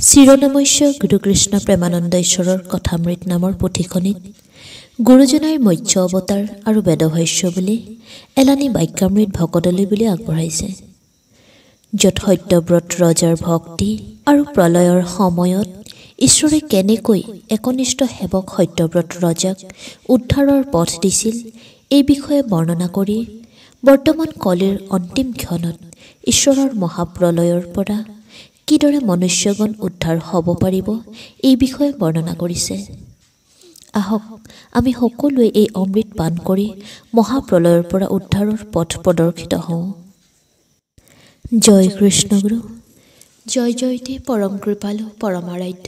শিৰোনামস্য গুৰুকৃষ্ণ প্ৰেমানন্দ ঈশ্বৰৰ কথামৃত নামৰ পুথিখনিত গুৰুজনাৰ মৎস্য অৱতাৰ আৰু বেদভাষ্য বুলি এলানি বাক্যামৃত ভকতলৈ বুলি আগবঢ়াইছে, য'ত সত্যব্ৰত ৰজাৰ ভক্তি আৰু প্ৰলয়ৰ সময়ত ঈশ্বৰে কেনেকৈ একনিষ্ঠ সেৱক সত্যব্ৰত ৰজাক উদ্ধাৰৰ পথ দিছিল এই বিষয়ে বৰ্ণনা কৰি বৰ্তমান কলিৰ অন্তিম ক্ষণত ঈশ্বৰৰ মহাপ্ৰলয়ৰ পৰা কিদৰে মনুষ্যগণ উদ্ধাৰ হ'ব পাৰিব এই বিষয়ে বৰ্ণনা কৰিছে। আহক আমি সকলোৱে এই অমৃত পান কৰি মহাপ্ৰলয়ৰ পৰা উদ্ধাৰৰ পথ প্ৰদৰ্শিত হওঁ। জয় কৃষ্ণগুৰু, জয় জয়তে পৰম কৃপালু পৰমাৰাধ্য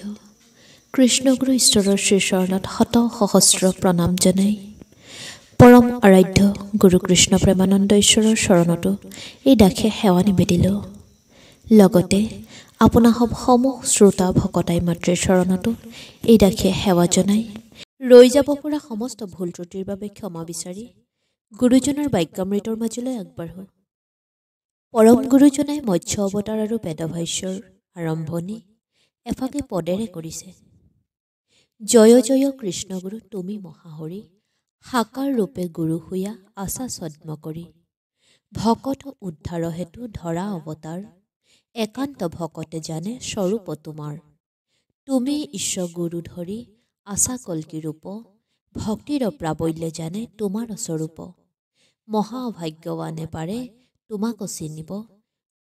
কৃষ্ণগুৰু ঈশ্বৰৰ শ্ৰীচৰণত শত সহস্ৰ প্ৰণাম জনাই পৰম আৰাধ্য গুৰু কৃষ্ণ প্ৰেমানন্দ ঈশ্বৰৰ চৰণতো এই দাসে সেৱা নিবেদিলোঁ। লগতে আপোনা সমূহ শ্ৰোতা ভকতাই মাতৃৰ চৰণতো এই দাসে সেৱা জনাই ৰৈ যাব পৰা সমস্ত ভুল ত্ৰুটিৰ বাবে ক্ষমা বিচাৰি গুৰুজনাৰ বাক্যামৃতৰ মাজলৈ আগবাঢ়ো। পৰম গুৰুজনাই মৎস্য অৱতাৰ আৰু বেদভাষ্যৰ আৰম্ভণি এফাকে পদেৰে কৰিছে। জয় জয় কৃষ্ণগুৰু তুমি মহাহৰি, সাকাৰ ৰূপে গুৰু হৈয়া আছা ছদ্ম কৰি, ভকত উদ্ধাৰ হেতু ধৰা অৱতাৰ, একান্ত ভকতে জানে স্বৰূপ তোমাৰ, তুমি ঈশ্বৰ গুৰু ধৰি আছা কল্কি ৰূপ, ভক্তিৰ প্ৰাবল্যে জানে তোমাৰ স্বৰূপ, মহাভাগ্যৱানে পাৰে তোমাক চিনিব,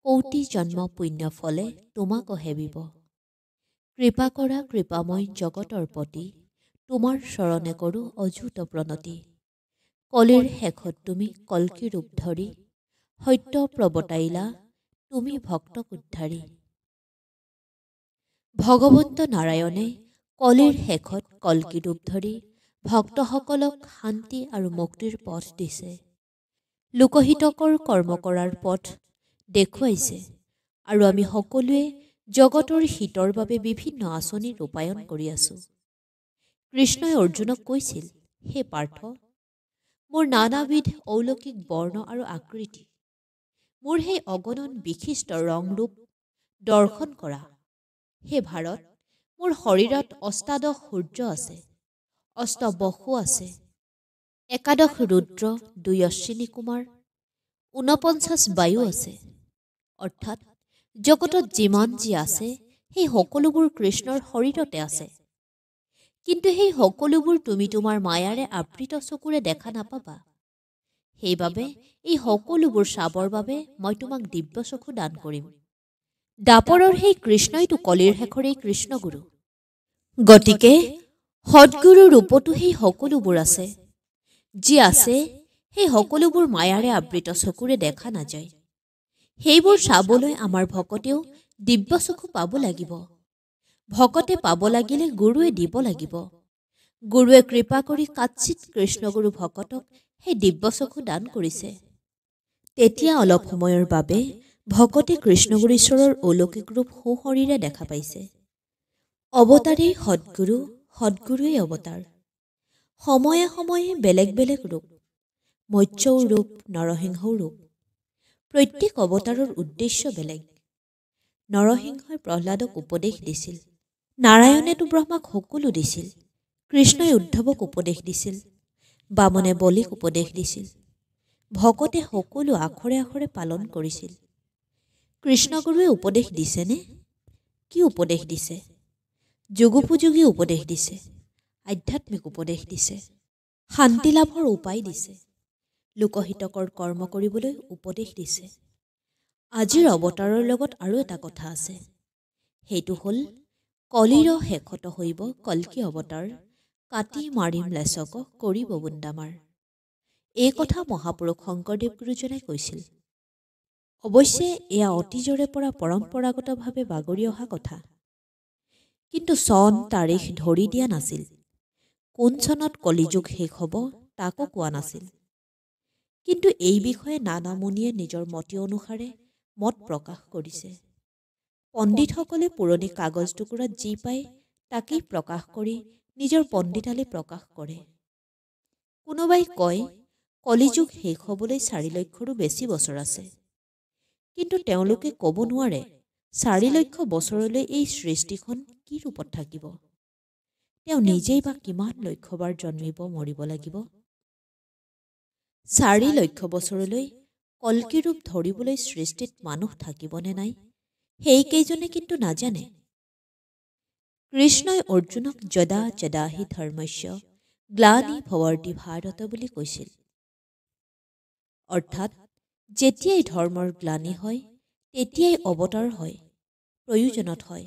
কৌটি জন্ম পুণ্য ফলে তোমাক সেবিব, কৃপা কৰা কৃপাময় জগতৰ পতি, তোমাৰ চৰণে কৰোঁ অযুত প্ৰণতি, কলিৰ শেষত তুমি কল্কি ৰূপ ধৰি, সত্য প্ৰৱৰ্তাইলা তুমি ভক্তক উদ্ধাৰী। ভগৱন্ত নাৰায়ণে কলিৰ শেষত কল্কি ৰূপ ধৰি ভক্তসকলক শান্তি আৰু মুক্তিৰ পথ দিছে, লোকহিতকৰ কৰ্ম কৰাৰ পথ দেখুৱাইছে আৰু আমি সকলোৱে জগতৰ হিতৰ বাবে বিভিন্ন আঁচনি ৰূপায়ণ কৰি আছোঁ। কৃষ্ণই অৰ্জুনক কৈছিল, হে পাৰ্থ, মোৰ নানাবিধ অলৌকিক বৰ্ণ আৰু আকৃতি, মোৰ সেই অগণন বিশিষ্ট ৰং ৰূপ দৰ্শন কৰা। হে ভাৰত, মোৰ শৰীৰত অষ্টাদশ সূৰ্য আছে, অষ্টবসু আছে, একাদশ ৰুদ্ৰ, 2 অশ্বিনী কুমাৰ, 49 বায়ু আছে, অৰ্থাৎ জগতত যিমান যি আছে সেই সকলোবোৰ কৃষ্ণৰ শৰীৰতে আছে। কিন্তু সেই সকলোবোৰ তুমি তোমাৰ মায়াৰে আবৃত চকুৰে দেখা নাপাবা। সেইবাবে এই সকলোবোৰ চাবৰ বাবে মই তোমাক দিব্য চকু দান কৰিম। দাপৰৰ সেই কৃষ্ণইতো কলিৰ শেষৰ এই কৃষ্ণগুৰু, গতিকে সদগুৰু ৰূপতো সেই সকলোবোৰ আছে। যি আছে সেই সকলোবোৰ মায়াৰে আবৃত চকুৰে দেখা নাযায়। সেইবোৰ চাবলৈ আমাৰ ভকতেও দিব্য চকু পাব লাগিব। ভকতে পাব লাগিলে গুৰুৱে দিব লাগিব। গুৰুৱে কৃপা কৰি কাৎচিৎ কৃষ্ণগুৰু ভকতক সেই দিব্য চকু দান কৰিছে। তেতিয়া অলপ সময়ৰ বাবে ভকতে কৃষ্ণগুৰু ঈশ্বৰৰ অলৌকিক ৰূপ সুশৰীৰে দেখা পাইছে। অৱতাৰেই সদগুৰু, সদগুৰুৱেই অৱতাৰ। সময়ে সময়ে বেলেগ বেলেগ ৰূপ, মৎস্যও ৰূপ, নৰসিংহও ৰূপ। প্ৰত্যেক অৱতাৰৰ উদ্দেশ্য বেলেগ। নৰসিংহই প্ৰহ্লাদক উপদেশ দিছিল, নাৰায়ণেতো ব্ৰহ্মাক সকলো দিছিল, কৃষ্ণই উদ্ধৱক উপদেশ দিছিল, বামনে বলিক উপদেশ দিছিল, ভকতে সকলো আখৰে আখৰে পালন কৰিছিল। কৃষ্ণগুৰুৱে উপদেশ দিছেনে? কি উপদেশ দিছে? যুগোপযোগী উপদেশ দিছে, আধ্যাত্মিক উপদেশ দিছে, শান্তি লাভৰ উপায় দিছে, লোকহিতকৰ কৰ্ম কৰিবলৈ উপদেশ দিছে। আজিৰ অৱতাৰৰ লগত আৰু এটা কথা আছে, সেইটো হ'ল কলিৰ শেষত হৈব কল্কি অৱতাৰ, কাটি মাৰিম লেচক কৰিব বুন্দামাৰ। এই কথা মহাপুৰুষ শংকৰদেৱ গুৰুজনাই কৈছিল। অৱশ্যে এয়া অতীজৰে পৰা পৰম্পৰাগতভাৱে বাগৰি অহা কথা। কিন্তু চন তাৰিখ ধৰি দিয়া নাছিল। কোন চনত কলিযুগ শেষ হ'ব তাকো কোৱা নাছিল। কিন্তু এই বিষয়ে নানা মুনিয়ে নিজৰ মতি অনুসাৰে মত প্ৰকাশ কৰিছে। পণ্ডিতসকলে পুৰণি কাগজ টুকুৰাত যি পায় তাকেই প্ৰকাশ কৰি নিজৰ পণ্ডিতালি প্ৰকাশ কৰে। কোনোবাই কয় কলিযুগ শেষ হ'বলৈ 4 লক্ষৰো বেছি বছৰ আছে। কিন্তু তেওঁলোকে ক'ব নোৱাৰে 4 লক্ষ বছৰলৈ এই সৃষ্টিখন কি ৰূপত থাকিব? তেওঁ নিজেই বা কিমান লক্ষবাৰ জন্মিব মৰিব লাগিব? 4 লক্ষ বছৰলৈ কল্কি ৰূপ ধৰিবলৈ সৃষ্টিত মানুহ থাকিবনে নাই সেইকেইজনে কিন্তু নাজানে। কৃষ্ণই অৰ্জুনক যদা যদা হি ধৰ্মস্য গ্লানি ভৱতি ভাৰত বুলি কৈছিল। অৰ্থাৎ যেতিয়াই ধৰ্মৰ গ্লানি হয় তেতিয়াই অৱতাৰ হয়, প্ৰয়োজনত হয়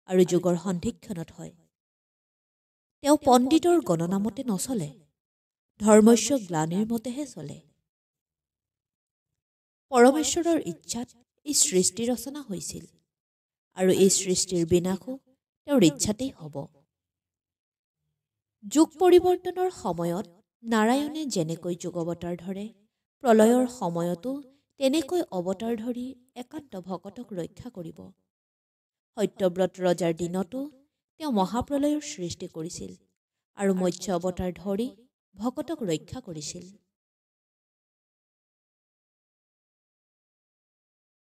আৰু যুগৰ সন্ধিক্ষণত হয়। তেওঁ পণ্ডিতৰ গণনা মতে নচলে, ধৰ্মস্য গ্লানিৰ মতেহে চলে। পৰমেশ্বৰৰ ইচ্ছাত এই সৃষ্টি ৰচনা হৈছিল আৰু এই সৃষ্টিৰ বিনাশো তেওঁৰ ইচ্ছাতেই হ'ব। যুগ পৰিৱৰ্তনৰ সময়ত নাৰায়ণে যেনেকৈ যুগ অৱতাৰ ধৰে, প্ৰলয়ৰ সময়তো তেনেকৈ অৱতাৰ ধৰি একান্ত ভকতক ৰক্ষা কৰিব। সত্যব্ৰত ৰজাৰ দিনতো তেওঁ মহাপ্ৰলয়ৰ সৃষ্টি কৰিছিল আৰু মৎস্য অৱতাৰ ধৰি ভকতক ৰক্ষা কৰিছিল।